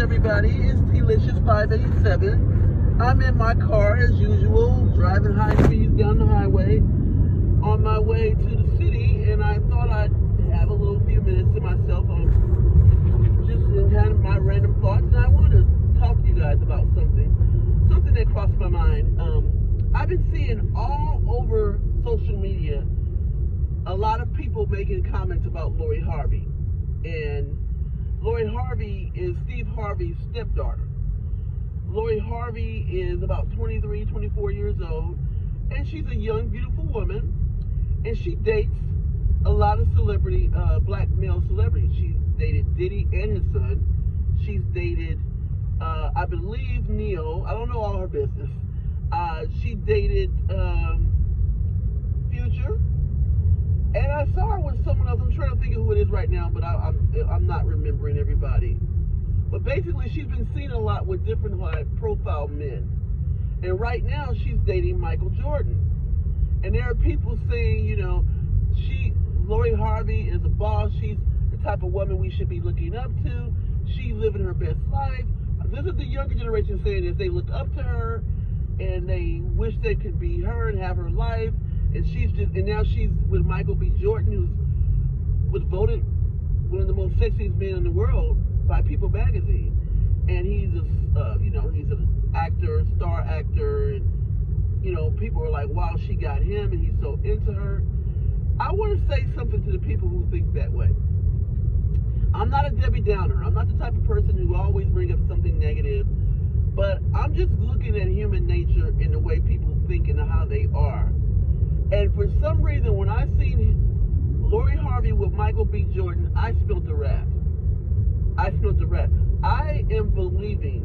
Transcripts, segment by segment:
everybody. It's Delicious 587. I'm in my car as usual, driving high speeds down the highway on my way to the city, and I thought I'd have a little few minutes to myself on just kind of my random thoughts, and I want to talk to you guys about something that crossed my mind. I've been seeing all over social media a lot of people making comments about Lori Harvey, and Lori Harvey is Steve Harvey's stepdaughter. Lori Harvey is about 23, 24 years old, and she's a young, beautiful woman, and she dates a lot of celebrity, black male celebrities. She's dated Diddy and his son. She's dated, I believe, Neo. I don't know all her business. She dated Future. And I saw her with someone else. I'm trying to think of who it is right now, but I'm not remembering everybody. But basically, she's been seen a lot with different high-profile men. And right now, she's dating Micheal Jordan. And there are people saying, you know, Lori Harvey is a boss. She's the type of woman we should be looking up to. She's living her best life. This is the younger generation saying this. They look up to her, and they wish they could be her and have her life. And now she's with Micheal B Jordan, who was voted one of the most sexiest men in the world by People magazine. And he's he's an actor, star actor, and people are like, wow, she got him, and he's so into her. I want to say something to the people who think that way. I'm not a Debbie Downer. I'm not the type of person who always bring up something negative, but I'm just looking at human nature and the way people think and how they are. And for some reason, when I seen Lori Harvey with Micheal B Jordan, I smelled the rat. I am believing,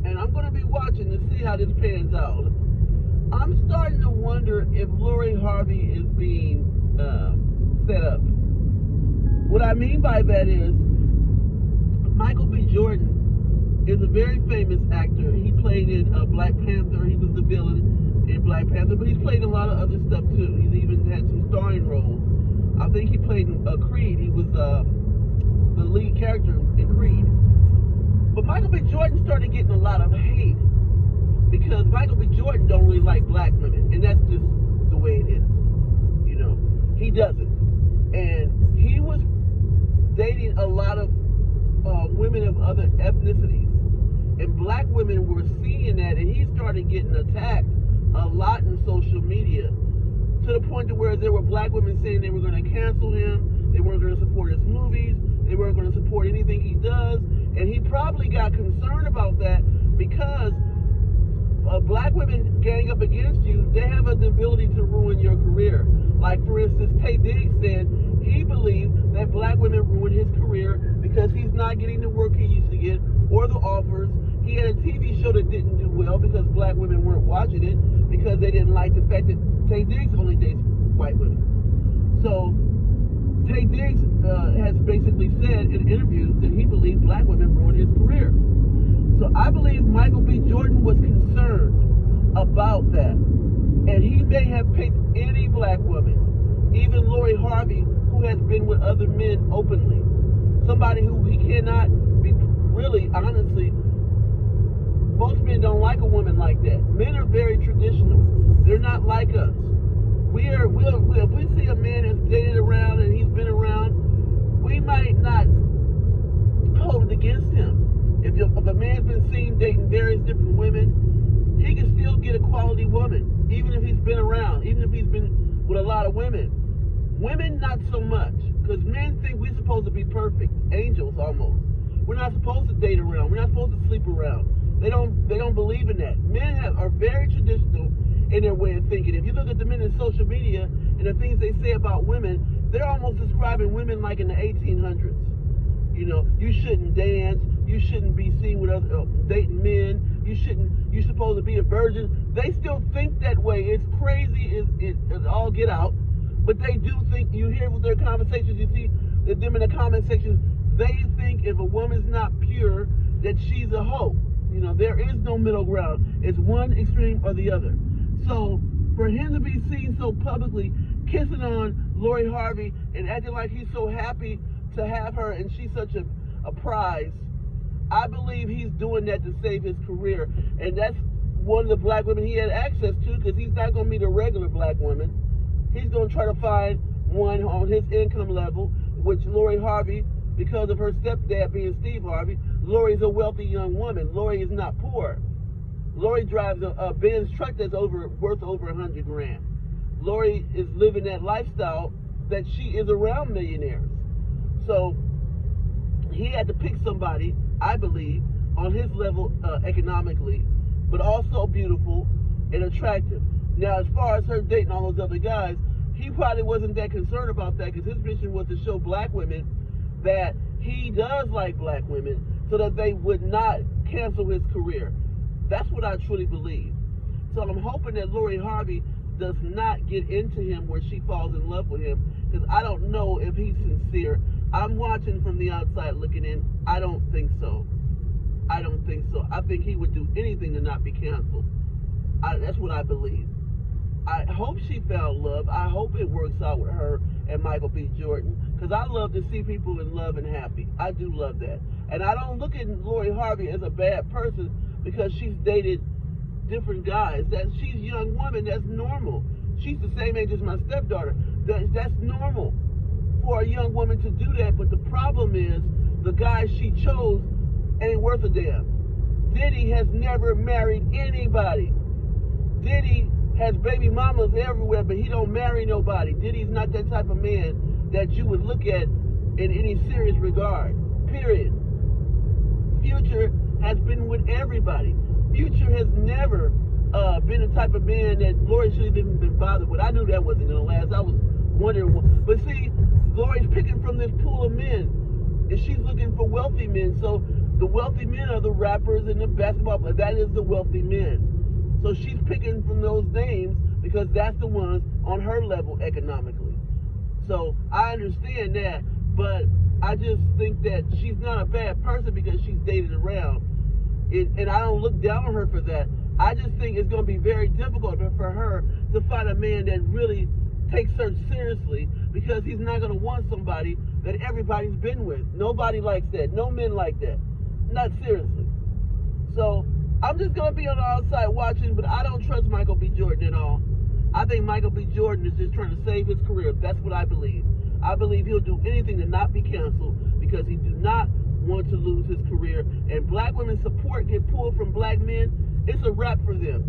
and I'm going to be watching to see how this pans out. I'm starting to wonder if Lori Harvey is being set up. What I mean by that is, Micheal B Jordan is a very famous actor. He played in Black Panther. He was the villain in Black Panther, but he's played in a lot of other stuff too. He's even had some starring roles. I think he played in Creed. He was the lead character in Creed. But Micheal B Jordan started getting a lot of hate because Micheal B Jordan don't really like black women, and that's just the way it is. He doesn't. And he was dating a lot of women of other ethnicities, and black women were seeing that, and he started getting attacked a lot in social media, to the point to where there were black women saying they were going to cancel him, they weren't going to support his movies, they weren't going to support anything he does. And he probably got concerned about that because black women gang up against you, they have the ability to ruin your career. Like, for instance, Tay Diggs said he believed that black women ruined his career because he's not getting the work he used to get or the offers. He had a TV show that didn't do well because black women weren't watching it because they didn't like the fact that Tay Diggs only dates white women. So Tay Diggs has basically said in interviews that he believed black women ruined his career. So I believe Micheal B Jordan was concerned about that. And he may have picked any black woman, even Lori Harvey, who has been with other men openly. Somebody who he cannot be, really, honestly, most men don't like a woman like that. Men are very traditional. They're not like us. If we see a man that's dated around and he's been around, we might not hold it against him. If a man's been seen dating various different women, he can still get a quality woman, even if he's been around, even if he's been with a lot of women. Women, not so much, because men think we're supposed to be perfect, angels almost. We're not supposed to date around. We're not supposed to sleep around. They don't believe in that. Men are very traditional in their way of thinking. If you look at the men in social media and the things they say about women, they're almost describing women like in the 1800s. You shouldn't dance. You shouldn't be seen with other dating men. You're supposed to be a virgin. They still think that way. It's crazy. It's all get out. But they do think, you hear with their conversations, you see them in the comment sections, they think if a woman's not pure, that she's a hoe. There is no middle ground. It's one extreme or the other. So for him to be seen so publicly kissing on Lori Harvey and acting like he's so happy to have her and she's such a prize, I believe he's doing that to save his career, and that's one of the black women he had access to, because he's not going to meet a regular black woman. He's going to try to find one on his income level, which Lori Harvey, because of her stepdad being Steve Harvey, Lori's a wealthy young woman. Lori is not poor. Lori drives a Benz truck that's worth over $100,000. Lori is living that lifestyle that she is around millionaires. So he had to pick somebody, I believe, on his level economically, but also beautiful and attractive. Now, as far as her dating all those other guys, he probably wasn't that concerned about that, because his mission was to show black women that he does like black women, so that they would not cancel his career. That's what I truly believe. So I'm hoping that Lori Harvey does not get into him where she falls in love with him, because I don't know if he's sincere. I'm watching from the outside looking in. I don't think so. I don't think so. I think he would do anything to not be canceled. That's what I believe. I hope she found love. I hope it works out with her and Micheal B Jordan, because I love to see people in love and happy. I do love that. And I don't look at Lori Harvey as a bad person because she's dated different guys. She's a young woman. That's normal. She's the same age as my stepdaughter. That's normal for a young woman to do that. But the problem is the guy she chose ain't worth a damn. Diddy has never married anybody. Diddy has baby mamas everywhere, but he don't marry nobody. Diddy's not that type of man that you would look at in any serious regard, period. Future has been with everybody. Future has never been the type of man that Lori should have even been bothered with. I knew that wasn't going to last. I was wondering, but see, Lori's picking from this pool of men, and she's looking for wealthy men. So the wealthy men are the rappers and the basketball players. That is the wealthy men. So she's picking from those names because that's the ones on her level economically. So I understand that, but I just think that she's not a bad person because she's dated around. And I don't look down on her for that. I just think it's going to be very difficult for her to find a man that really takes her seriously, because he's not going to want somebody that everybody's been with. Nobody likes that. No men like that. Not seriously. So I'm just going to be on the outside watching, but I don't trust Micheal B Jordan at all. I think Micheal B Jordan is just trying to save his career. That's what I believe. I believe he'll do anything to not be canceled, because he do not want to lose his career. And black women's support get pulled from black men. It's a wrap for them,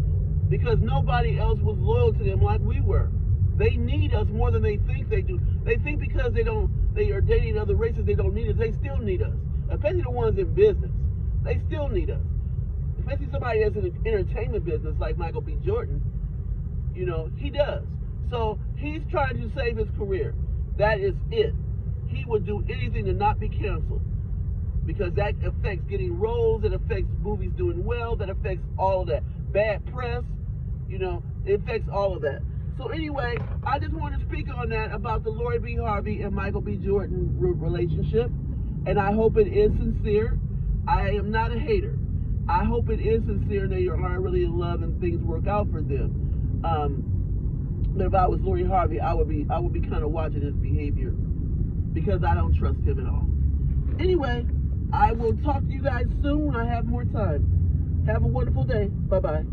because nobody else was loyal to them like we were. They need us more than they think they do. They think because they are dating other races, they don't need us. They still need us, especially the ones in business. They still need us. Especially somebody that's in the entertainment business like Micheal B Jordan, he does. So he's trying to save his career. That is it. He would do anything to not be canceled, because that affects getting roles, it affects movies doing well, that affects all of that. Bad press, it affects all of that. So anyway, I just want to speak on that about the Lori B. Harvey and Micheal B. Jordan relationship, and I hope it is sincere. I am not a hater. I hope it is sincere and they are really in love and things work out for them. But if I was Lori Harvey, I would be kind of watching his behavior, because I don't trust him at all. Anyway, I will talk to you guys soon when I have more time. Have a wonderful day. Bye-bye.